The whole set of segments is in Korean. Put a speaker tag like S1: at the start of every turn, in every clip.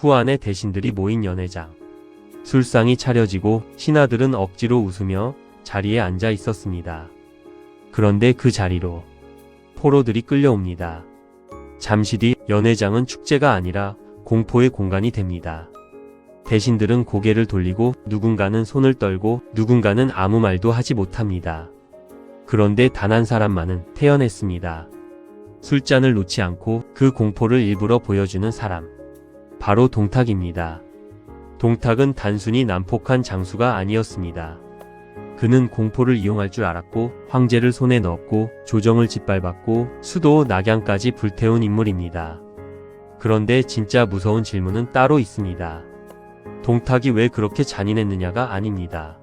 S1: 후안의 대신들이 모인 연회장. 술상이 차려지고 신하들은 억지로 웃으며 자리에 앉아 있었습니다. 그런데 그 자리로 포로들이 끌려옵니다. 잠시 뒤 연회장은 축제가 아니라 공포의 공간이 됩니다. 대신들은 고개를 돌리고 누군가는 손을 떨고 누군가는 아무 말도 하지 못합니다. 그런데 단 한 사람만은 태어났습니다. 술잔을 놓지 않고 그 공포를 일부러 보여주는 사람. 바로 동탁입니다. 동탁은 단순히 난폭한 장수가 아니었습니다. 그는 공포를 이용할 줄 알았고 황제를 손에 넣었고 조정을 짓밟았고 수도 낙양까지 불태운 인물입니다. 그런데 진짜 무서운 질문은 따로 있습니다. 동탁이 왜 그렇게 잔인했느냐가 아닙니다.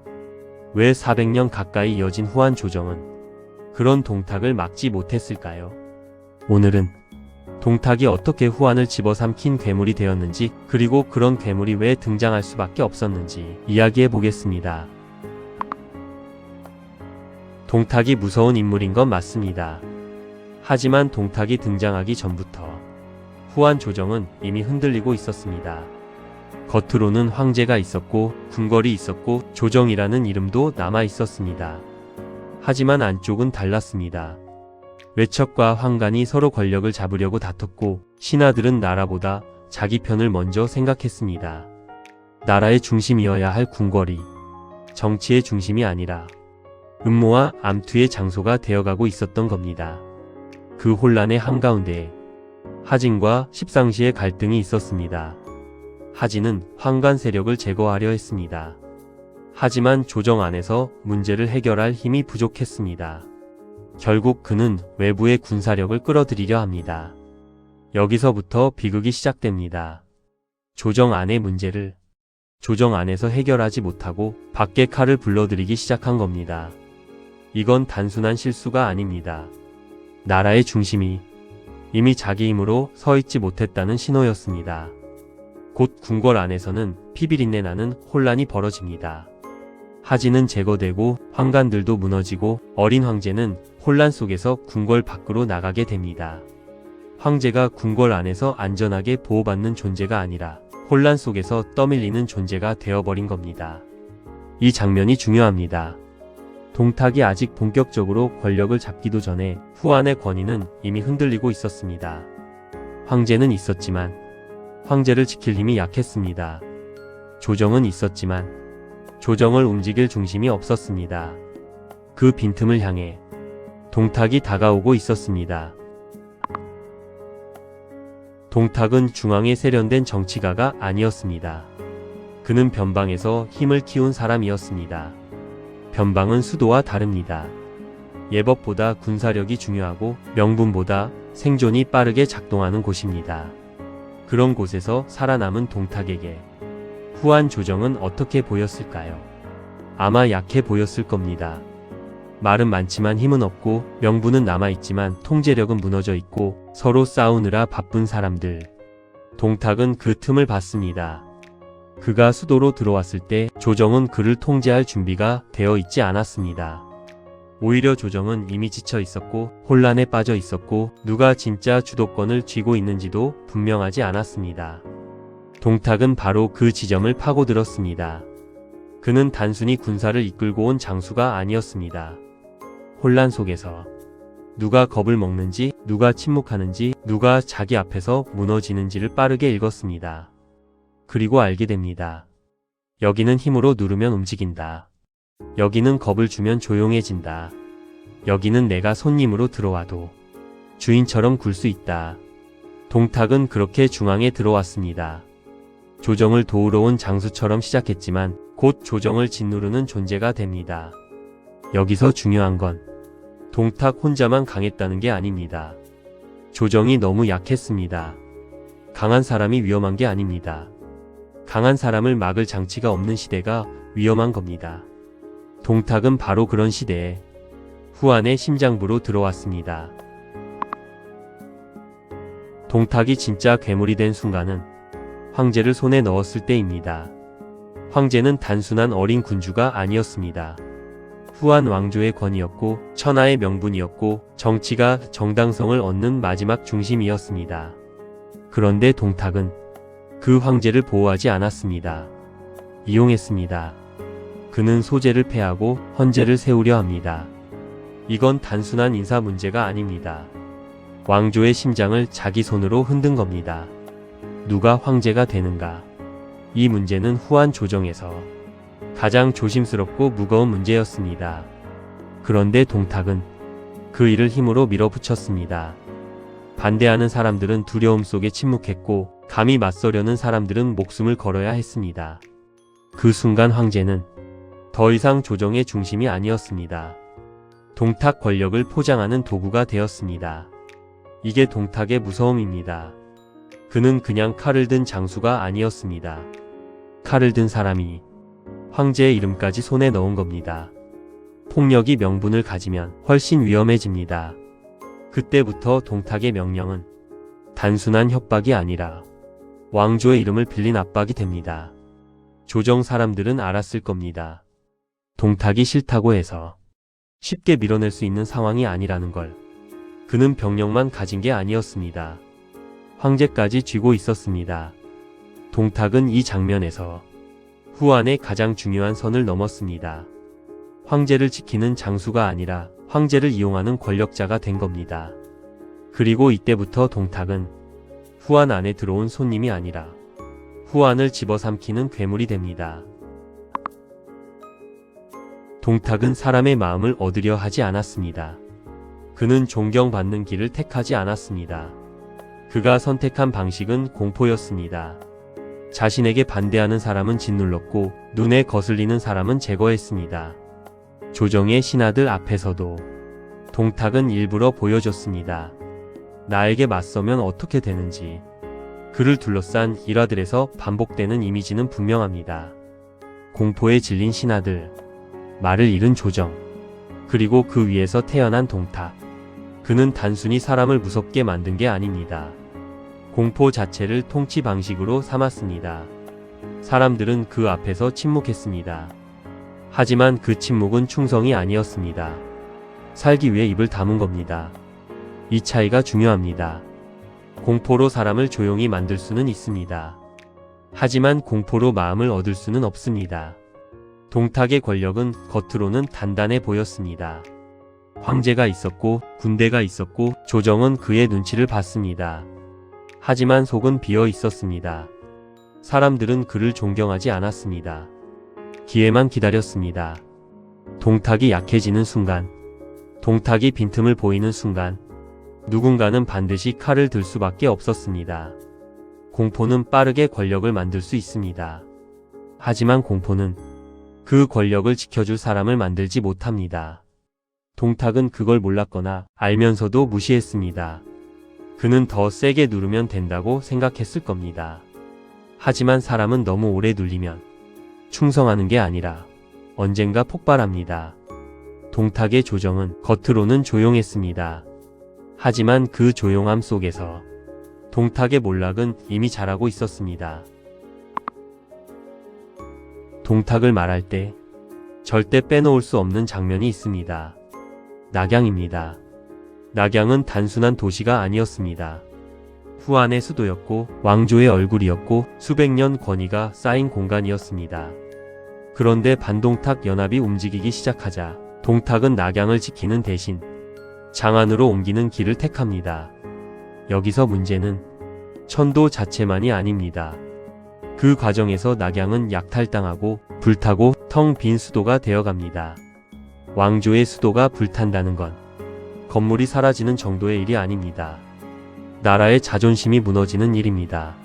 S1: 왜 400년 가까이 이어진 후한 조정은 그런 동탁을 막지 못했을까요? 오늘은 동탁이 어떻게 후한을 집어삼킨 괴물이 되었는지, 그리고 그런 괴물이 왜 등장할 수밖에 없었는지 이야기해 보겠습니다. 동탁이 무서운 인물인 건 맞습니다. 하지만 동탁이 등장하기 전부터 후한 조정은 이미 흔들리고 있었습니다. 겉으로는 황제가 있었고 궁궐이 있었고 조정이라는 이름도 남아 있었습니다. 하지만 안쪽은 달랐습니다. 외척과 황간이 서로 권력을 잡으려고 다퉜고 신하들은 나라보다 자기 편을 먼저 생각했습니다. 나라의 중심이어야 할 궁궐이 정치의 중심이 아니라 음모와 암투의 장소가 되어가고 있었던 겁니다. 그 혼란의 한가운데에 하진과 십상시의 갈등이 있었습니다. 하진은 황간 세력을 제거하려 했습니다. 하지만 조정 안에서 문제를 해결할 힘이 부족했습니다. 결국 그는 외부의 군사력을 끌어들이려 합니다. 여기서부터 비극이 시작됩니다. 조정 안의 문제를 조정 안에서 해결하지 못하고 밖에 칼을 불러들이기 시작한 겁니다. 이건 단순한 실수가 아닙니다. 나라의 중심이 이미 자기 힘으로 서 있지 못했다는 신호였습니다. 곧 궁궐 안에서는 피비린내 나는 혼란이 벌어집니다. 하진은 제거되고 황간들도 무너지고 어린 황제는 혼란 속에서 궁궐 밖으로 나가게 됩니다. 황제가 궁궐 안에서 안전하게 보호받는 존재가 아니라 혼란 속에서 떠밀리는 존재가 되어버린 겁니다. 이 장면이 중요합니다. 동탁이 아직 본격적으로 권력을 잡기도 전에 후한의 권위는 이미 흔들리고 있었습니다. 황제는 있었지만 황제를 지킬 힘이 약했습니다. 조정은 있었지만 조정을 움직일 중심이 없었습니다. 그 빈틈을 향해 동탁이 다가오고 있었습니다. 동탁은 중앙에 세련된 정치가가 아니었습니다. 그는 변방에서 힘을 키운 사람이었습니다. 변방은 수도와 다릅니다. 예법보다 군사력이 중요하고 명분보다 생존이 빠르게 작동하는 곳입니다. 그런 곳에서 살아남은 동탁에게 후한 조정은 어떻게 보였을까요? 아마 약해 보였을 겁니다. 말은 많지만 힘은 없고 명분은 남아있지만 통제력은 무너져 있고 서로 싸우느라 바쁜 사람들. 동탁은 그 틈을 봤습니다. 그가 수도로 들어왔을 때 조정은 그를 통제할 준비가 되어 있지 않았습니다. 오히려 조정은 이미 지쳐 있었고 혼란에 빠져 있었고 누가 진짜 주도권을 쥐고 있는지도 분명하지 않았습니다. 동탁은 바로 그 지점을 파고들었습니다. 그는 단순히 군사를 이끌고 온 장수가 아니었습니다. 혼란 속에서 누가 겁을 먹는지, 누가 침묵하는지, 누가 자기 앞에서 무너지는지를 빠르게 읽었습니다. 그리고 알게 됩니다. 여기는 힘으로 누르면 움직인다. 여기는 겁을 주면 조용해진다. 여기는 내가 손님으로 들어와도 주인처럼 굴 수 있다. 동탁은 그렇게 중앙에 들어왔습니다. 조정을 도우러 온 장수처럼 시작했지만 곧 조정을 짓누르는 존재가 됩니다. 여기서 중요한 건 동탁 혼자만 강했다는 게 아닙니다. 조정이 너무 약했습니다. 강한 사람이 위험한 게 아닙니다. 강한 사람을 막을 장치가 없는 시대가 위험한 겁니다. 동탁은 바로 그런 시대에 후한의 심장부로 들어왔습니다. 동탁이 진짜 괴물이 된 순간은 황제를 손에 넣었을 때입니다. 황제는 단순한 어린 군주가 아니었습니다. 후한 왕조의 권위였고 천하의 명분이었고 정치가 정당성을 얻는 마지막 중심이었습니다. 그런데 동탁은 그 황제를 보호하지 않았습니다. 이용했습니다. 그는 소제를 폐하고 헌제를 세우려 합니다. 이건 단순한 인사 문제가 아닙니다. 왕조의 심장을 자기 손으로 흔든 겁니다. 누가 황제가 되는가? 이 문제는 후한 조정에서 가장 조심스럽고 무거운 문제였습니다. 그런데 동탁은 그 일을 힘으로 밀어붙였습니다. 반대하는 사람들은 두려움 속에 침묵했고 감히 맞서려는 사람들은 목숨을 걸어야 했습니다. 그 순간 황제는 더 이상 조정의 중심이 아니었습니다. 동탁 권력을 포장하는 도구가 되었습니다. 이게 동탁의 무서움입니다. 그는 그냥 칼을 든 장수가 아니었습니다. 칼을 든 사람이 황제의 이름까지 손에 넣은 겁니다. 폭력이 명분을 가지면 훨씬 위험해집니다. 그때부터 동탁의 명령은 단순한 협박이 아니라 왕조의 이름을 빌린 압박이 됩니다. 조정 사람들은 알았을 겁니다. 동탁이 싫다고 해서 쉽게 밀어낼 수 있는 상황이 아니라는 걸. 그는 병력만 가진 게 아니었습니다. 황제까지 쥐고 있었습니다. 동탁은 이 장면에서 후한의 가장 중요한 선을 넘었습니다. 황제를 지키는 장수가 아니라 황제를 이용하는 권력자가 된 겁니다. 그리고 이때부터 동탁은 후한 안에 들어온 손님이 아니라 후한을 집어삼키는 괴물이 됩니다. 동탁은 사람의 마음을 얻으려 하지 않았습니다. 그는 존경받는 길을 택하지 않았습니다. 그가 선택한 방식은 공포였습니다. 자신에게 반대하는 사람은 짓눌렀고 눈에 거슬리는 사람은 제거했습니다. 조정의 신하들 앞에서도 동탁은 일부러 보여줬습니다. 나에게 맞서면 어떻게 되는지. 그를 둘러싼 일화들에서 반복되는 이미지는 분명합니다. 공포에 질린 신하들, 말을 잃은 조정, 그리고 그 위에서 태어난 동탁. 그는 단순히 사람을 무섭게 만든 게 아닙니다. 공포 자체를 통치 방식으로 삼았습니다. 사람들은 그 앞에서 침묵했습니다. 하지만 그 침묵은 충성이 아니었습니다. 살기 위해 입을 다문 겁니다. 이 차이가 중요합니다. 공포로 사람을 조용히 만들 수는 있습니다. 하지만 공포로 마음을 얻을 수는 없습니다. 동탁의 권력은 겉으로는 단단해 보였습니다. 황제가 있었고 군대가 있었고 조정은 그의 눈치를 봤습니다. 하지만 속은 비어 있었습니다. 사람들은 그를 존경하지 않았습니다. 기회만 기다렸습니다. 동탁이 약해지는 순간, 동탁이 빈틈을 보이는 순간 누군가는 반드시 칼을 들 수밖에 없었습니다. 공포는 빠르게 권력을 만들 수 있습니다. 하지만 공포는 그 권력을 지켜줄 사람을 만들지 못합니다. 동탁은 그걸 몰랐거나 알면서도 무시했습니다. 그는 더 세게 누르면 된다고 생각했을 겁니다. 하지만 사람은 너무 오래 눌리면 충성하는 게 아니라 언젠가 폭발합니다. 동탁의 조정은 겉으로는 조용했습니다. 하지만 그 조용함 속에서 동탁의 몰락은 이미 자라고 있었습니다. 동탁을 말할 때 절대 빼놓을 수 없는 장면이 있습니다. 낙양입니다. 낙양은 단순한 도시가 아니었습니다. 후한의 수도였고 왕조의 얼굴이었고 수백 년 권위가 쌓인 공간이었습니다. 그런데 반동탁 연합이 움직이기 시작하자 동탁은 낙양을 지키는 대신 장안으로 옮기는 길을 택합니다. 여기서 문제는 천도 자체만이 아닙니다. 그 과정에서 낙양은 약탈당하고 불타고 텅 빈 수도가 되어갑니다. 왕조의 수도가 불탄다는 건 건물이 사라지는 정도의 일이 아닙니다. 나라의 자존심이 무너지는 일입니다.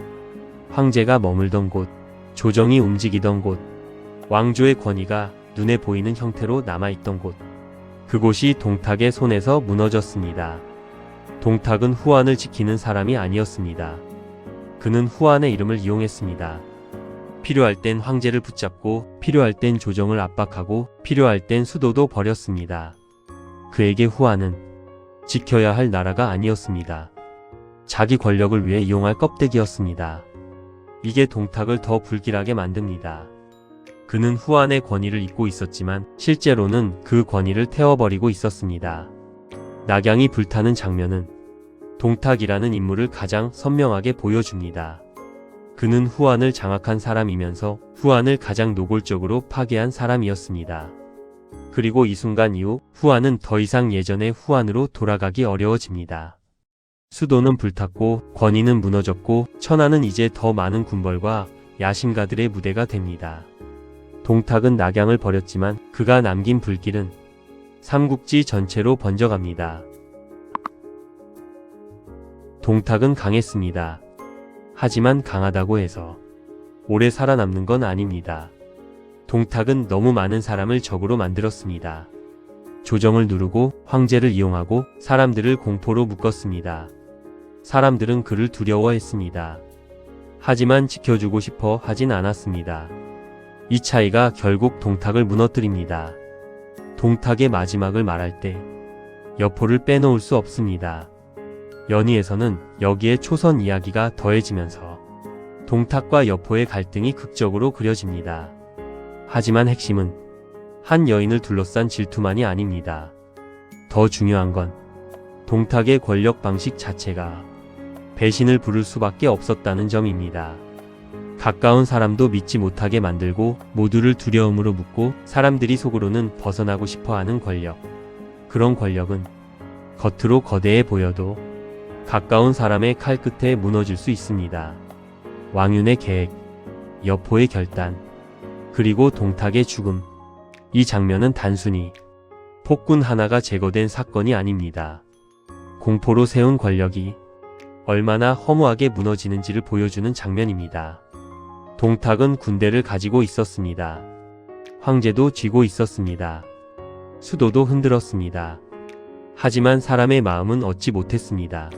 S1: 황제가 머물던 곳, 조정이 움직이던 곳, 왕조의 권위가 눈에 보이는 형태로 남아있던 곳, 그곳이 동탁의 손에서 무너졌습니다. 동탁은 후한을 지키는 사람이 아니었습니다. 그는 후한의 이름을 이용했습니다. 필요할 땐 황제를 붙잡고 필요할 땐 조정을 압박하고 필요할 땐 수도도 버렸습니다. 그에게 후한은 지켜야 할 나라가 아니었습니다. 자기 권력을 위해 이용할 껍데기였습니다. 이게 동탁을 더 불길하게 만듭니다. 그는 후한의 권위를 잇고 있었지만 실제로는 그 권위를 태워버리고 있었습니다. 낙양이 불타는 장면은 동탁이라는 인물을 가장 선명하게 보여줍니다. 그는 후한을 장악한 사람이면서 후한을 가장 노골적으로 파괴한 사람이었습니다. 그리고 이 순간 이후 후한은 더 이상 예전의 후한으로 돌아가기 어려워집니다. 수도는 불탔고 권위는 무너졌고 천하는 이제 더 많은 군벌과 야심가들의 무대가 됩니다. 동탁은 낙양을 버렸지만 그가 남긴 불길은 삼국지 전체로 번져갑니다. 동탁은 강했습니다. 하지만 강하다고 해서 오래 살아남는 건 아닙니다. 동탁은 너무 많은 사람을 적으로 만들었습니다. 조정을 누르고 황제를 이용하고 사람들을 공포로 묶었습니다. 사람들은 그를 두려워했습니다. 하지만 지켜주고 싶어 하진 않았습니다. 이 차이가 결국 동탁을 무너뜨립니다. 동탁의 마지막을 말할 때 여포를 빼놓을 수 없습니다. 연희에서는 여기에 초선 이야기가 더해지면서 동탁과 여포의 갈등이 극적으로 그려집니다. 하지만 핵심은 한 여인을 둘러싼 질투만이 아닙니다. 더 중요한 건 동탁의 권력 방식 자체가 배신을 부를 수밖에 없었다는 점입니다. 가까운 사람도 믿지 못하게 만들고 모두를 두려움으로 묶고 사람들이 속으로는 벗어나고 싶어하는 권력. 그런 권력은 겉으로 거대해 보여도 가까운 사람의 칼 끝에 무너질 수 있습니다. 왕윤의 계획, 여포의 결단, 그리고 동탁의 죽음. 이 장면은 단순히 폭군 하나가 제거된 사건이 아닙니다. 공포로 세운 권력이 얼마나 허무하게 무너지는지를 보여주는 장면입니다. 동탁은 군대를 가지고 있었습니다. 황제도 쥐고 있었습니다. 수도도 흔들었습니다. 하지만 사람의 마음은 얻지 못했습니다.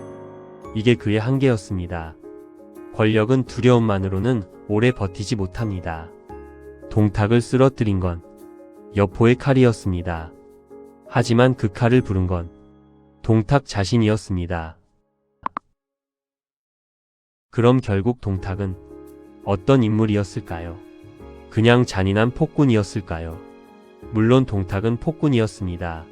S1: 이게 그의 한계였습니다. 권력은 두려움만으로는 오래 버티지 못합니다. 동탁을 쓰러뜨린 건 여포의 칼이었습니다. 하지만 그 칼을 부른 건 동탁 자신이었습니다. 그럼 결국 동탁은 어떤 인물이었을까요? 그냥 잔인한 폭군이었을까요? 물론 동탁은 폭군이었습니다.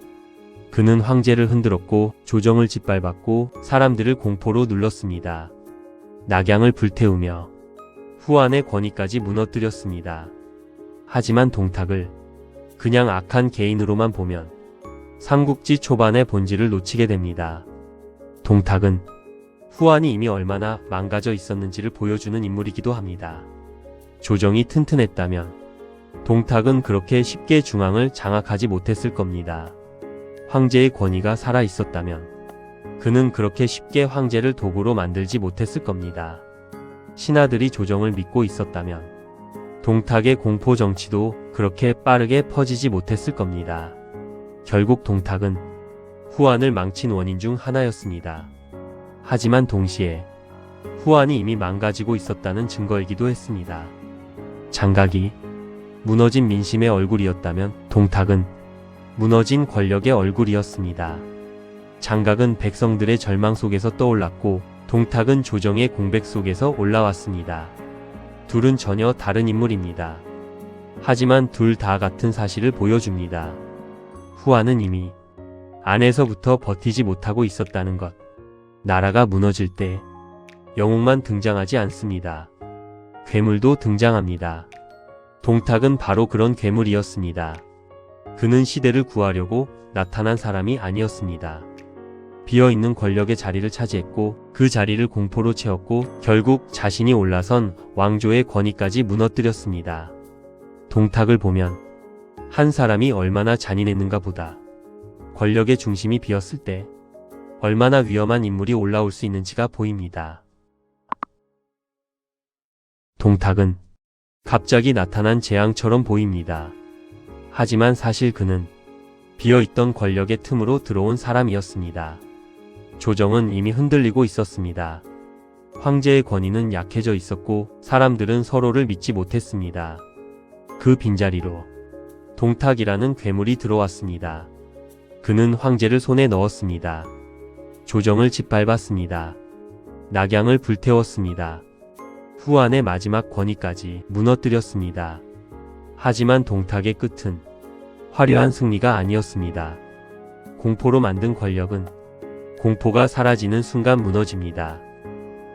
S1: 그는 황제를 흔들었고 조정을 짓밟았고 사람들을 공포로 눌렀습니다. 낙양을 불태우며 후한의 권위까지 무너뜨렸습니다. 하지만 동탁을 그냥 악한 개인으로만 보면 삼국지 초반의 본질을 놓치게 됩니다. 동탁은 후한이 이미 얼마나 망가져 있었는지를 보여주는 인물이기도 합니다. 조정이 튼튼했다면 동탁은 그렇게 쉽게 중앙을 장악하지 못했을 겁니다. 황제의 권위가 살아 있었다면 그는 그렇게 쉽게 황제를 도구로 만들지 못했을 겁니다. 신하들이 조정을 믿고 있었다면 동탁의 공포 정치도 그렇게 빠르게 퍼지지 못했을 겁니다. 결국 동탁은 후한을 망친 원인 중 하나였습니다. 하지만 동시에 후한이 이미 망가지고 있었다는 증거이기도 했습니다. 장각이 무너진 민심의 얼굴이었다면 동탁은 무너진 권력의 얼굴이었습니다. 장각은 백성들의 절망 속에서 떠올랐고 동탁은 조정의 공백 속에서 올라왔습니다. 둘은 전혀 다른 인물입니다. 하지만 둘 다 같은 사실을 보여줍니다. 후한은 이미 안에서부터 버티지 못하고 있었다는 것. 나라가 무너질 때 영웅만 등장하지 않습니다. 괴물도 등장합니다. 동탁은 바로 그런 괴물이었습니다. 그는 시대를 구하려고 나타난 사람이 아니었습니다. 비어있는 권력의 자리를 차지했고 그 자리를 공포로 채웠고 결국 자신이 올라선 왕조의 권위까지 무너뜨렸습니다. 동탁을 보면 한 사람이 얼마나 잔인했는가 보다 권력의 중심이 비었을 때 얼마나 위험한 인물이 올라올 수 있는지가 보입니다. 동탁은 갑자기 나타난 재앙처럼 보입니다. 하지만 사실 그는 비어있던 권력의 틈으로 들어온 사람이었습니다. 조정은 이미 흔들리고 있었습니다. 황제의 권위는 약해져 있었고 사람들은 서로를 믿지 못했습니다. 그 빈자리로 동탁이라는 괴물이 들어왔습니다. 그는 황제를 손에 넣었습니다. 조정을 짓밟았습니다. 낙양을 불태웠습니다. 후한의 마지막 권위까지 무너뜨렸습니다. 하지만 동탁의 끝은 화려한 승리가 아니었습니다. 공포로 만든 권력은 공포가 사라지는 순간 무너집니다.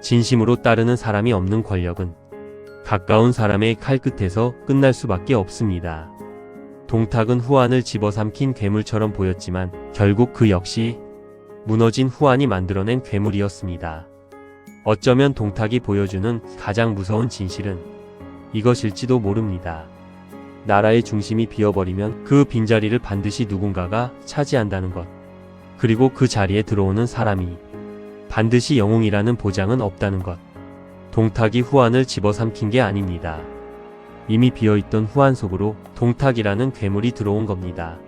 S1: 진심으로 따르는 사람이 없는 권력은 가까운 사람의 칼끝에서 끝날 수밖에 없습니다. 동탁은 후안을 집어삼킨 괴물처럼 보였지만 결국 그 역시 무너진 후안이 만들어낸 괴물이었습니다. 어쩌면 동탁이 보여주는 가장 무서운 진실은 이것일지도 모릅니다. 나라의 중심이 비어버리면 그 빈자리를 반드시 누군가가 차지한다는 것. 그리고 그 자리에 들어오는 사람이 반드시 영웅이라는 보장은 없다는 것. 동탁이 후안을 집어삼킨 게 아닙니다. 이미 비어있던 후안 속으로 동탁이라는 괴물이 들어온 겁니다.